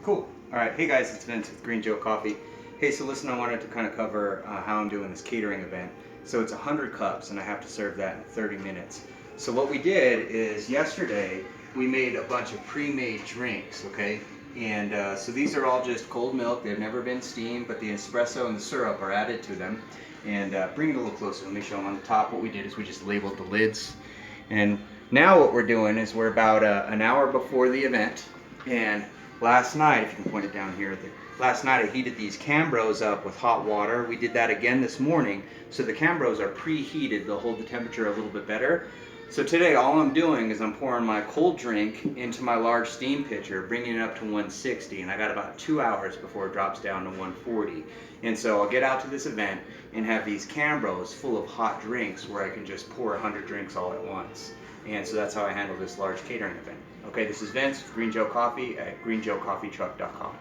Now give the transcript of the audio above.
Cool. All right. Hey guys, it's Vince with Green Joe Coffee. Hey, so listen, I wanted to kind of cover how I'm doing this catering event. So it's 100 cups and I have to serve that in 30 minutes. So what we did is yesterday we made a bunch of pre-made drinks, okay? And so these are all just cold milk. They've never been steamed, but the espresso and the syrup are added to them. And bring it a little closer. Let me show them on the top. What we did is we just labeled the lids. And now what we're doing is we're about an hour before the event. And last night, if you can point it down here, last night I heated these Cambros up with hot water. We did that again this morning. So the Cambros are preheated. They'll hold the temperature a little bit better. So today all I'm doing is I'm pouring my cold drink into my large steam pitcher, bringing it up to 160, and I got about 2 hours before it drops down to 140. And so I'll get out to this event and have these Cambros full of hot drinks where I can just pour 100 drinks all at once. And so that's how I handle this large catering event. Okay, this is Vince with Green Joe Coffee at greenjoecoffeetruck.com.